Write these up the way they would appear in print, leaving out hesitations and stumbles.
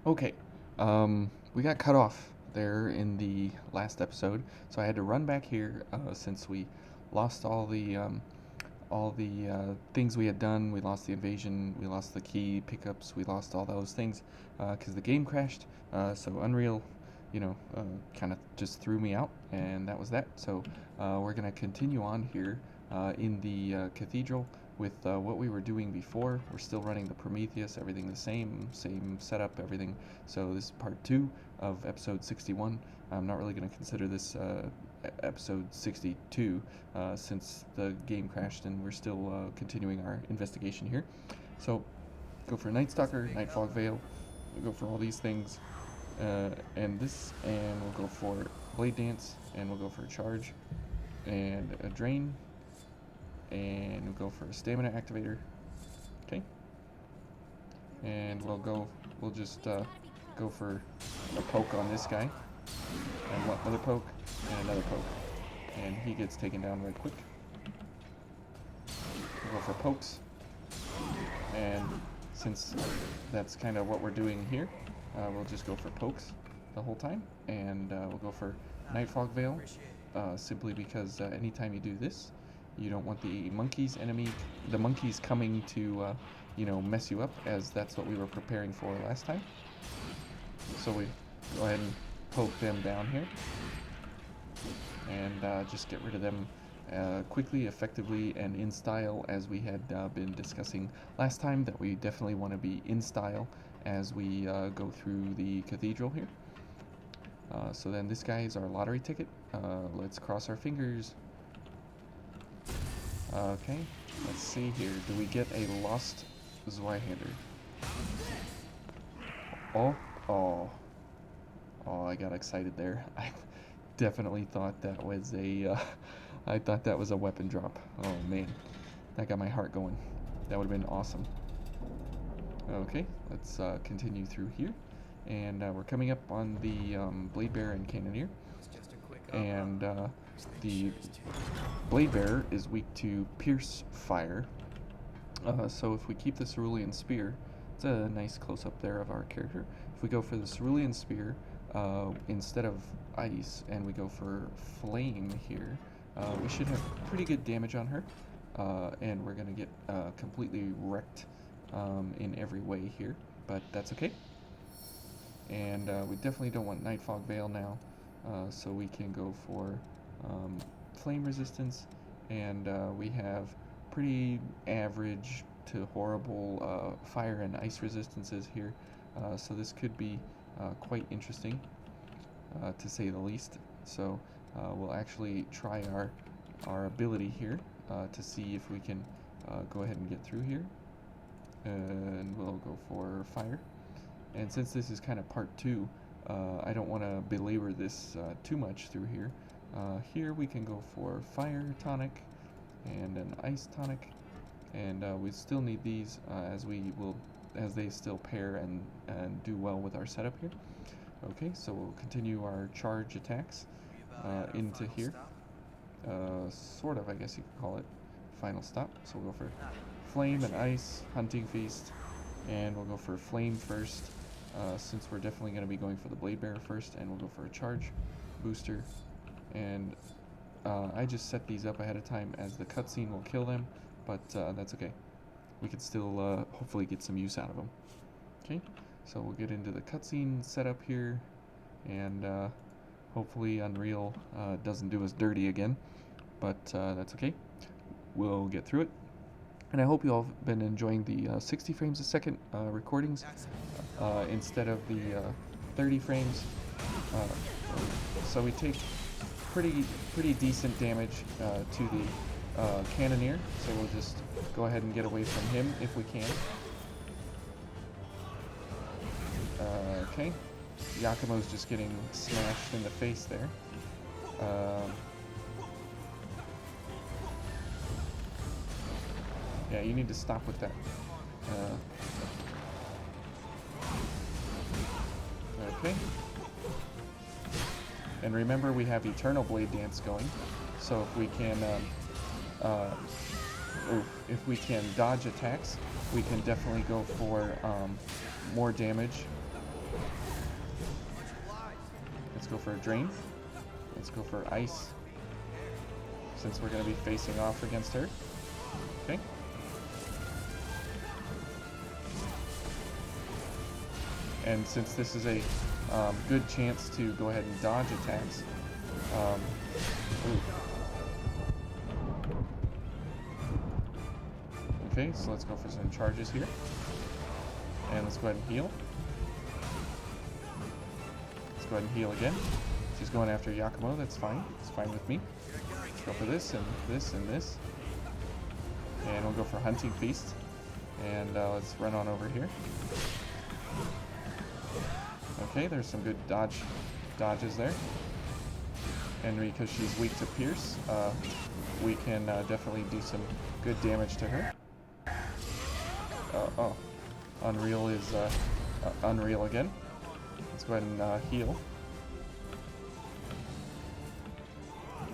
Okay, we got cut off there in the last episode, so I had to run back here since we lost all the things we had done. We lost the invasion, we lost the key pickups, we lost all those things because the game crashed. So Unreal, kind of just threw me out, and that was that. So we're gonna continue on here in the cathedral with what we were doing before. We're still running the Prometheus, everything the same setup, everything. So this is part 2 of episode 61. I'm not really going to consider this episode 62 since the game crashed and we're still continuing our investigation here. So go for Night Stalker, Night Fog Veil, we go for all these things, and this, and we'll go for Blade Dance, and we'll go for a Charge, and a Drain, and we'll go for a Stamina Activator. Okay, and we'll just go for a poke on this guy, and another poke, and another poke, and he gets taken down right quick. We'll go for pokes, and since that's kind of what we're doing here, we'll just go for pokes the whole time, and we'll go for Night Fog Veil, simply because anytime you do this, you don't want the monkeys coming to, mess you up, as that's what we were preparing for last time. So we go ahead and poke them down here, and just get rid of them quickly, effectively, and in style, as we had been discussing last time, that we definitely want to be in style as we go through the cathedral here. So then this guy is our lottery ticket. Let's cross our fingers. Okay, let's see here. Do we get a lost Zweihander? Oh, oh, oh! I got excited there. I definitely thought that was I thought that was a weapon drop. Oh man, that got my heart going. That would have been awesome. Okay, let's continue through here, and we're coming up on the Blade Bearer and Cannoneer, and the Blade Bearer is weak to Pierce Fire. So if we keep the Cerulean Spear, it's a nice close-up there of our character. If we go for the Cerulean Spear instead of Ice, and we go for Flame here, we should have pretty good damage on her, and we're going to get completely wrecked in every way here, but that's okay. And we definitely don't want Night Fog Veil now, so we can go for Flame Resistance, and we have pretty average to horrible fire and ice resistances here, so this could be quite interesting, to say the least. So we'll actually try our ability here to see if we can go ahead and get through here, and we'll go for fire. And since this is kind of part 2, I don't want to belabor this too much through here. Here we can go for fire tonic and an ice tonic, and we still need these as they still pair and do well with our setup here. Okay, so we'll continue our charge attacks into here. Sort of, I guess you could call it final stop. So we'll go for flame and ice, hunting feast, and we'll go for flame first, since we're definitely going to be going for the blade bearer first, and we'll go for a charge booster. And I just set these up ahead of time as the cutscene will kill them, but that's okay. We can still hopefully get some use out of them. Okay, so we'll get into the cutscene setup here, and hopefully Unreal doesn't do us dirty again, but that's okay. We'll get through it. And I hope you all have been enjoying the 60 frames a second recordings instead of the 30 frames. So we take pretty decent damage to the Cannoneer, so we'll just go ahead and get away from him if we can. Okay, Yakumo's just getting smashed in the face there. Yeah, you need to stop with that. Okay. And remember, we have Eternal Blade Dance going, so if we can dodge attacks, we can definitely go for more damage Let's go for a drain. Let's go for ice, since we're going to be facing off against her. Okay. And since this is a good chance to go ahead and dodge attacks. Okay, so let's go for some charges here. And let's go ahead and heal. Let's go ahead and heal again. She's going after Yakumo, that's fine. It's fine with me. Let's go for this and this and this. And we'll go for Hunting Feast. And let's run on over here. Okay, there's some good dodges there. And because she's weak to Pierce, we can definitely do some good damage to her. Oh, Unreal is Unreal again. Let's go ahead and heal.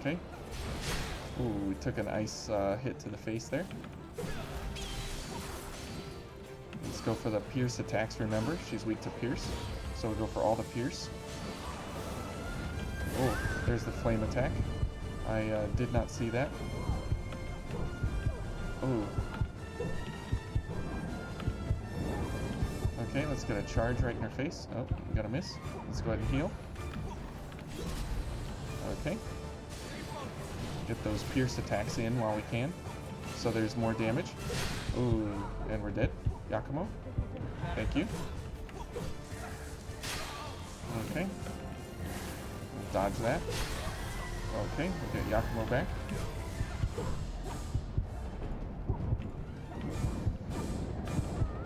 Okay. Ooh, we took an ice hit to the face there. Let's go for the Pierce attacks, remember. She's weak to Pierce. So we'll go for all the Pierce. Oh, there's the flame attack. I did not see that. Ooh. Okay, let's get a charge right in her face. Oh, we got a miss. Let's go ahead and heal. Okay. Get those Pierce attacks in while we can, so there's more damage. Ooh, and we're dead. Yakumo, thank you. Okay. Dodge that. Okay, we'll get Yakumo back.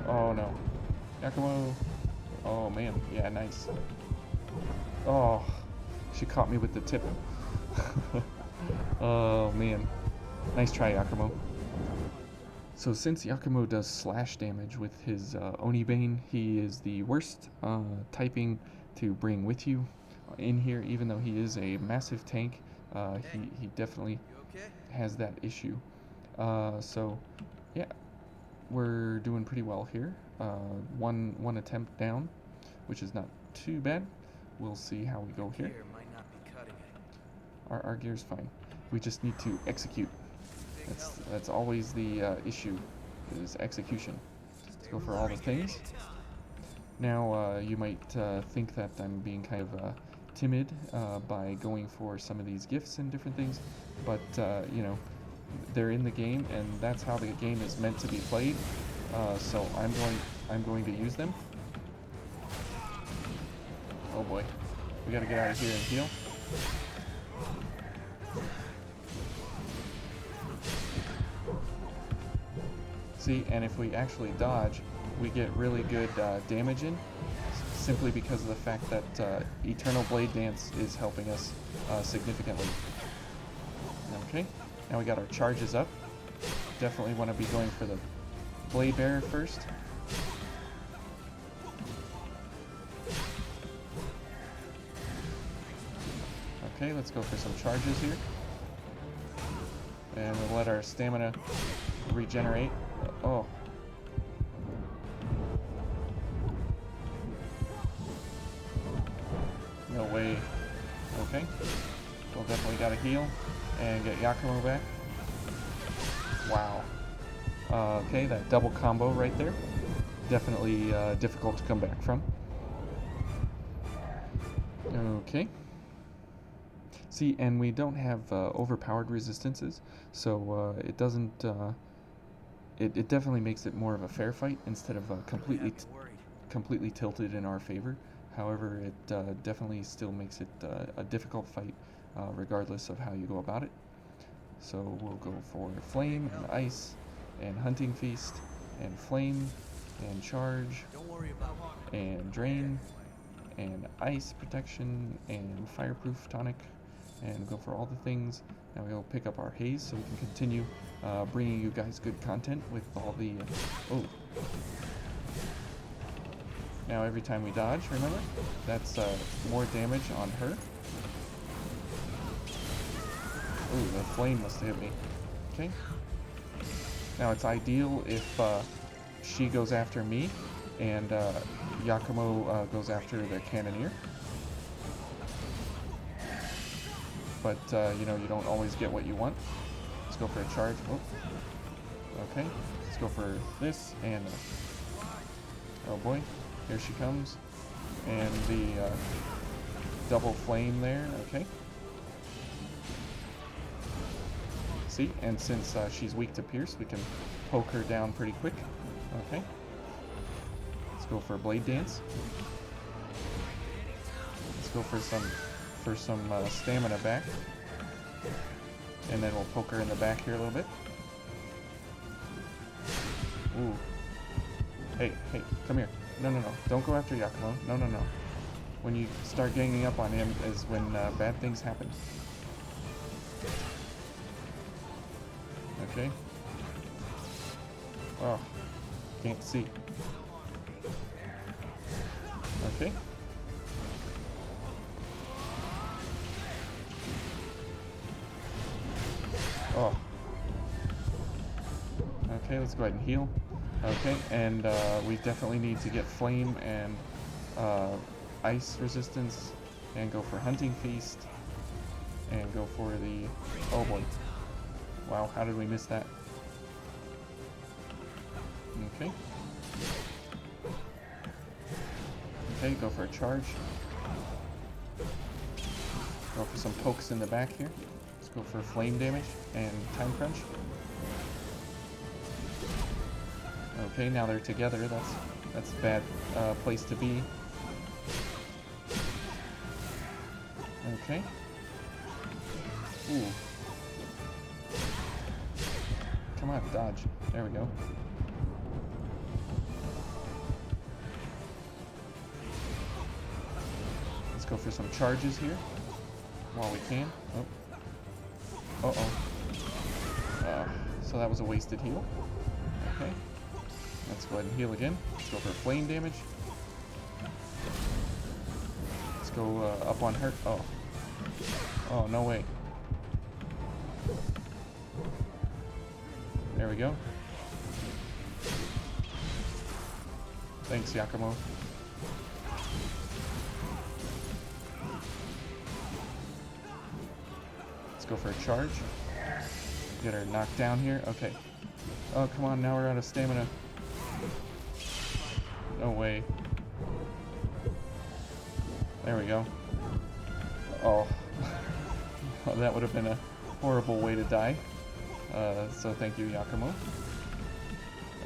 Oh no. Yakumo. Oh man, yeah, nice. Oh, she caught me with the tip. Oh man. Nice try, Yakumo. So since Yakumo does slash damage with his Onibane, he is the worst typing to bring with you in here, even though he is a massive tank. He definitely has that issue. So yeah, we're doing pretty well here. One attempt down, which is not too bad. We'll see how we go here. Our gear's fine. We just need to execute. That's always the issue, is execution. Let's go for all the things. Now you might think that I'm being kind of timid by going for some of these gifts and different things, but you know, they're in the game, and that's how the game is meant to be played. So I'm going to use them. Oh boy, we gotta get out of here and heal. See, and if we actually dodge, we get really good damage in, simply because of the fact that Eternal Blade Dance is helping us significantly. Okay, now we got our charges up. Definitely want to be going for the Blade Bearer first. Okay, let's go for some charges here. And we'll let our stamina regenerate. Oh. No way. Okay. We'll definitely gotta heal and get Yakumo back. Wow. Okay, that double combo right there. Definitely difficult to come back from. Okay. See, and we don't have overpowered resistances, so it doesn't... It definitely makes it more of a fair fight instead of completely tilted in our favor. However, it definitely still makes it a difficult fight, regardless of how you go about it. So we'll go for Flame and Ice and Hunting Feast and Flame and Charge and Drain and Ice Protection and Fireproof Tonic, and go for all the things. Now we'll pick up our Haze so we can continue bringing you guys good content with all the... oh. Now every time we dodge, remember, that's more damage on her. Ooh, the flame must have hit me. Okay. Now it's ideal if she goes after me and Yakumo goes after the Cannoneer. but you know, you don't always get what you want. Let's go for a charge. Oh, okay. Let's go for this, and oh boy, here she comes, and the double flame there. Okay. See, and since she's weak to pierce, we can poke her down pretty quick. Okay. Let's go for a blade dance. Let's go for some stamina back, and then we'll poke her in the back here a little bit. Ooh. Hey, come here. No, don't go after Yakumo. No. When you start ganging up on him is when bad things happen. Okay. Oh, can't see. Okay. Oh. Okay, let's go ahead and heal. Okay, and we definitely need to get flame and ice resistance, and go for hunting feast, and go for the, oh boy, wow, how did we miss that? Okay, go for a charge, go for some pokes in the back here. Let's go for flame damage and time crunch. Okay, now they're together. That's a bad place to be. Okay. Ooh. Come on, dodge. There we go. Let's go for some charges here while we can. Oh. Uh-oh. So that was a wasted heal. Okay. Let's go ahead and heal again. Let's go for flame damage. Let's go up on her. Oh. Oh, no way. There we go. Thanks, Yakumo. Let's go for a charge. Get her knocked down here. Okay. Oh, come on. Now we're out of stamina. No way. There we go. Oh. Well, that would have been a horrible way to die. So thank you, Yakumo.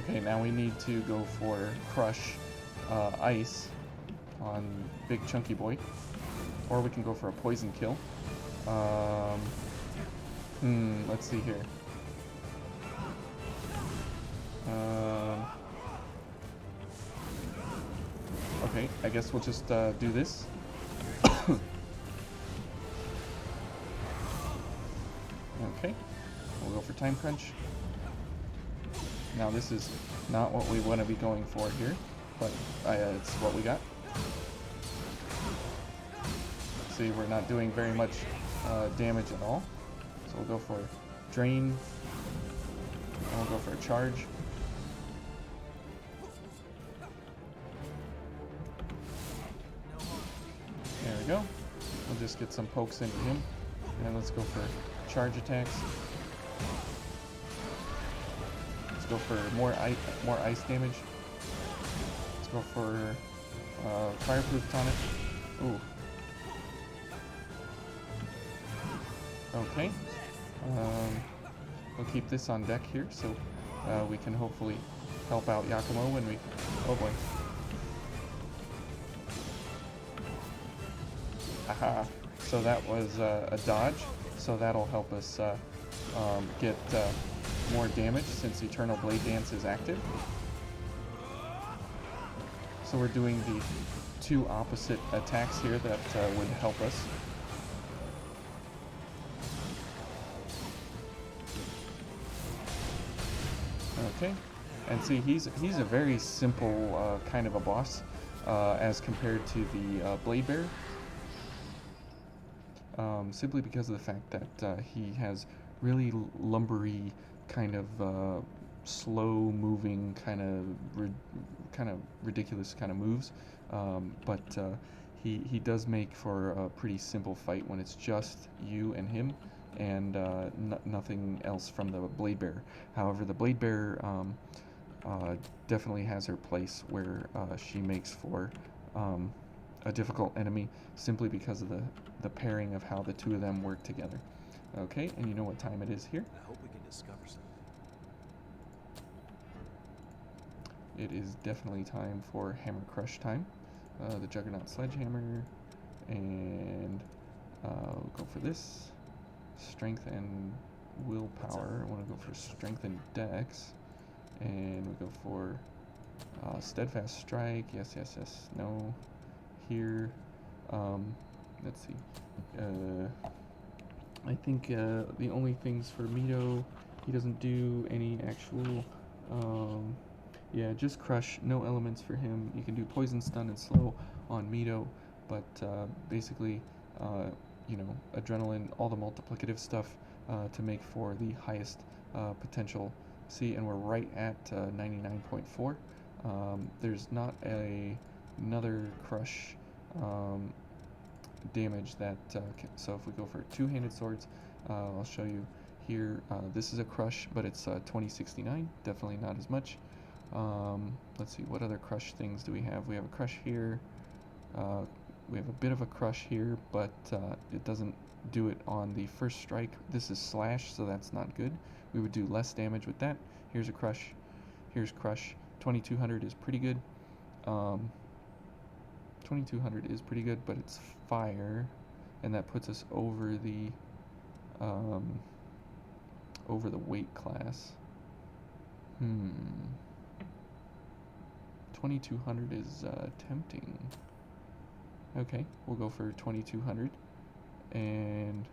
Okay, now we need to go for crush ice on Big Chunky Boy. Or we can go for a poison kill. Let's see here. Okay, I guess we'll just do this. Okay, we'll go for time crunch. Now this is not what we want to be going for here, but it's what we got. See, we're not doing very much damage at all. So we'll go for drain, and we'll go for a charge. There we go. We'll just get some pokes into him, and let's go for charge attacks. Let's go for more ice damage. Let's go for fireproof tonic. Ooh. Okay. We'll keep this on deck here, so we can hopefully help out Yakumo when we. Oh boy. Aha. So that was a dodge. So that'll help us get more damage since Eternal Blade Dance is active. So we're doing the two opposite attacks here that would help us. Okay, and see, he's a very simple kind of a boss as compared to the Blade Bear. Simply because of the fact that he has really lumbery, kind of slow-moving, kind of ridiculous kind of moves. But he does make for a pretty simple fight when it's just you and him, and nothing else from the Blade Bearer. However, the Blade Bearer definitely has her place where she makes for a difficult enemy simply because of the pairing of how the two of them work together. Okay, and you know what time it is here? I hope we can discover something. It is definitely time for Hammer Crush time. The Juggernaut Sledgehammer, and we'll go for this. Strength and Willpower. I want to go for Strength and Dex. And we go for Steadfast Strike. Yes, yes, yes. No. Here. Let's see. I think the only things for Mito, he doesn't do any actual. Yeah, just Crush. No elements for him. You can do Poison, Stun, and Slow on Mito, but basically, you know, Adrenaline, all the multiplicative stuff to make for the highest potential. See, and we're right at 99.4. There's not another Crush damage that so if we go for two-handed swords, I'll show you here. This is a Crush, but it's 2069. Definitely not as much. Let's see, what other Crush things do we have? We have a Crush here. We have a bit of a Crush here, but it doesn't do it on the first strike. This is Slash, so that's not good. We would do less damage with that. Here's a Crush. Here's Crush. 2200 is pretty good. 2200 is pretty good, but it's fire, and that puts us over the weight class. 2200 is tempting. Okay, we'll go for 2200. And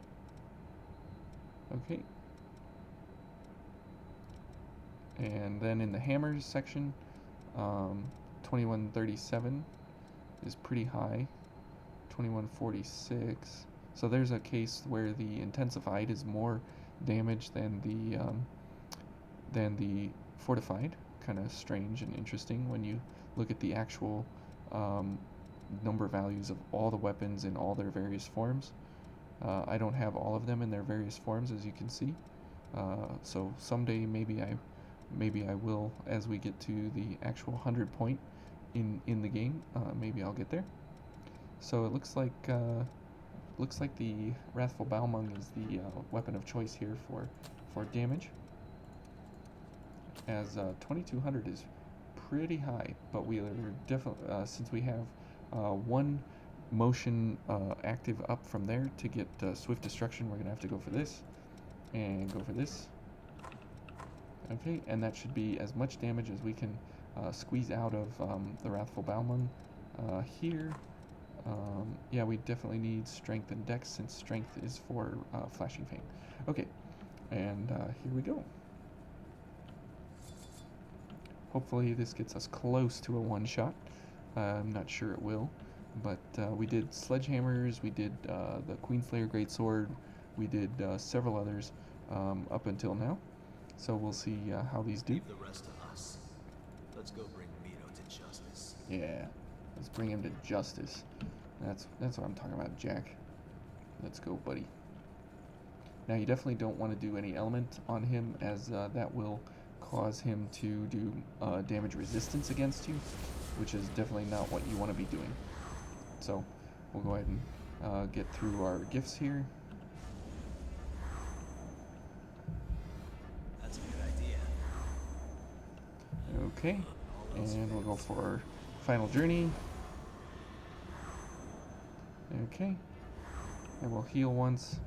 okay. And then in the hammers section, 2137 is pretty high. 2146. So there's a case where the intensified is more damage than the fortified. Kind of strange and interesting when you look at the actual number values of all the weapons in all their various forms. I don't have all of them in their various forms, as you can see. So someday maybe I will, as we get to the actual 100 point in the game. Maybe I'll get there. So it looks like the Wrathful Balmung is the weapon of choice here for damage, as 2200 is pretty high, but we are definitely since we have one motion active up from there to get Swift Destruction, we're gonna have to go for this and go for this. Okay, and that should be as much damage as we can squeeze out of the Wrathful Balmung. Here, yeah, we definitely need Strength and Dex, since Strength is for Flashing Fang. Okay, and here we go. Hopefully this gets us close to a one-shot. I'm not sure it will, but we did Sledgehammers, we did the Queenslayer Greatsword, we did several others up until now. So we'll see how these do. Leave the rest to us. Let's go bring Mito to justice. Yeah, let's bring him to justice. That's what I'm talking about, Jack. Let's go, buddy. Now you definitely don't want to do any element on him, as that will cause him to do damage resistance against you, which is definitely not what you want to be doing. So we'll go ahead and get through our gifts here. That's a good idea. Okay, and we'll go for Final Journey. Okay, and we'll heal once,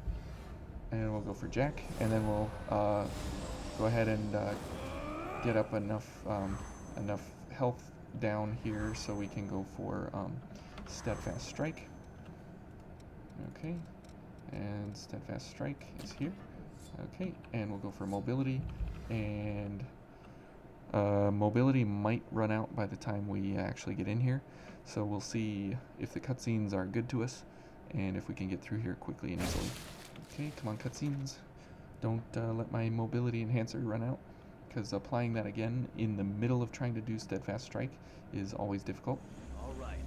and we'll go for Jack, and then we'll go ahead and get up enough health down here so we can go for Steadfast Strike. Okay, and Steadfast Strike is here. Okay, and we'll go for Mobility, and mobility might run out by the time we actually get in here, so we'll see if the cutscenes are good to us and if we can get through here quickly and easily. Okay, come on, cutscenes. Don't let my mobility enhancer run out, because applying that again in the middle of trying to do Steadfast Strike is always difficult. All right.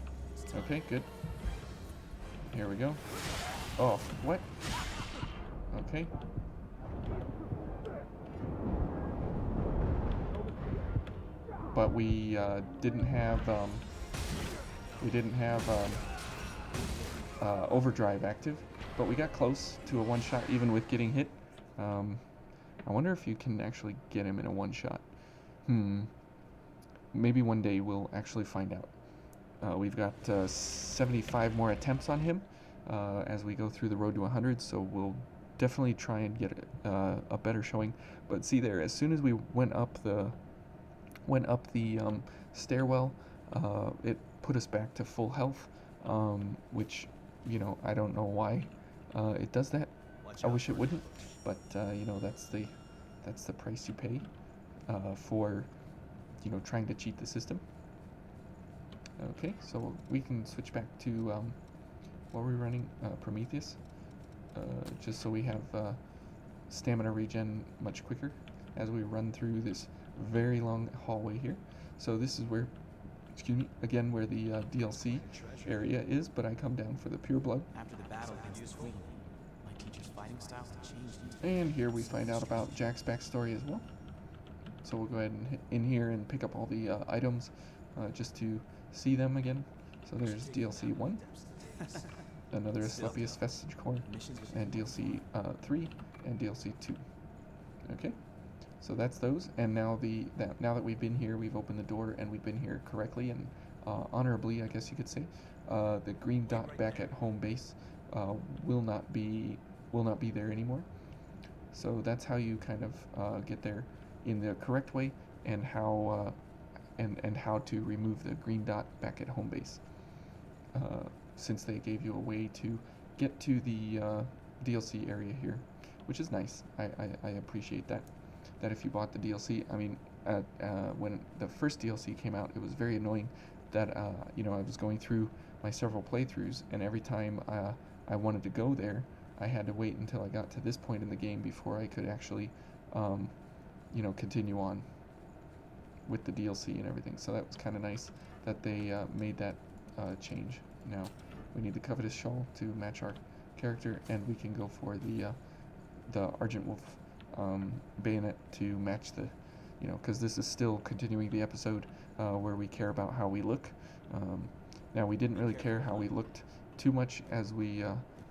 Okay, good. Here we go. Oh, what? Okay. But we didn't have overdrive active, but we got close to a one shot even with getting hit. Um, I wonder if you can actually get him in a one shot. Maybe one day we'll actually find out. We've got 75 more attempts on him as we go through the road to 100, so we'll definitely try and get a better showing. But see there, as soon as we went up the stairwell, it put us back to full health, which I don't know why it does that. I wish it wouldn't, but that's the price you pay for trying to cheat the system. Okay, so we can switch back to what we're running, Prometheus, just so we have stamina regen much quicker as we run through this very long hallway here. So this is where, excuse me, again where the DLC area is, but I come down for the pure blood. After the battle against the Queen, my teacher's fighting style changed. And here we find out about Jack's backstory as well. So we'll go ahead and hit in here and pick up all the items just to see them again. So there's DLC 1, another Asclepius Vestige Core, and DLC 3 and DLC 2. Okay, so that's those. And now now that we've been here, we've opened the door and we've been here correctly and honorably, I guess you could say. The green dot back at home base will not be there anymore. So that's how you kind of get there in the correct way, and how to remove the green dot back at home base. Since they gave you a way to get to the DLC area here, which is nice. I appreciate that. That if you bought the DLC, I mean, when the first DLC came out, it was very annoying that I was going through my several playthroughs, and every time I wanted to go there, I had to wait until I got to this point in the game before I could actually continue on with the DLC and everything. So that was kind of nice that they made that change. Now we need the Covetous Shawl to match our character, and we can go for the Argent Wolf bayonet to match the, because this is still continuing the episode where we care about how we look. Now we didn't really care how we looked too much as we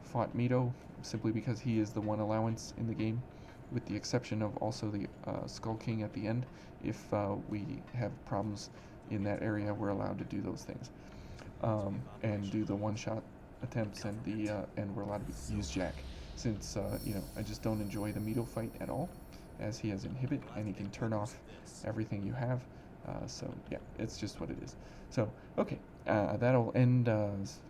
fought Mito, simply because he is the one allowance in the game, with the exception of also the Skull King at the end. If we have problems in that area, we're allowed to do those things, and do the one-shot attempts, and we're allowed to use Jack, since I just don't enjoy the Mito fight at all, as he has inhibit and he can turn off everything you have. So yeah, it's just what it is. So okay, that'll end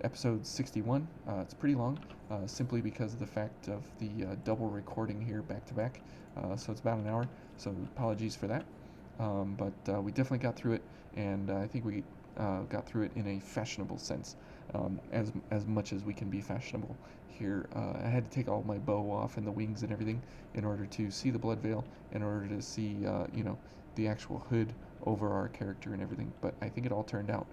episode 61. It's pretty long, simply because of the fact of the double recording here back to back. So it's about an hour. So apologies for that. But we definitely got through it, and I think we got through it in a fashionable sense, as much as we can be fashionable here. I had to take all my bow off and the wings and everything in order to see the blood veil, in order to see the actual hood over our character and everything. But I think it all turned out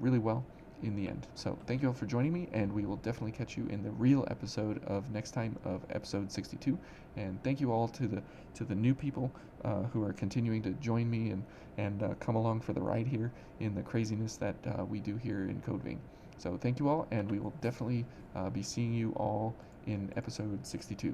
really well in the end. So thank you all for joining me, and we will definitely catch you in the real episode of next time, of episode 62. And thank you all to the new people who are continuing to join me and come along for the ride here in the craziness that we do here in Code Vein. So thank you all, and we will definitely be seeing you all in episode 62.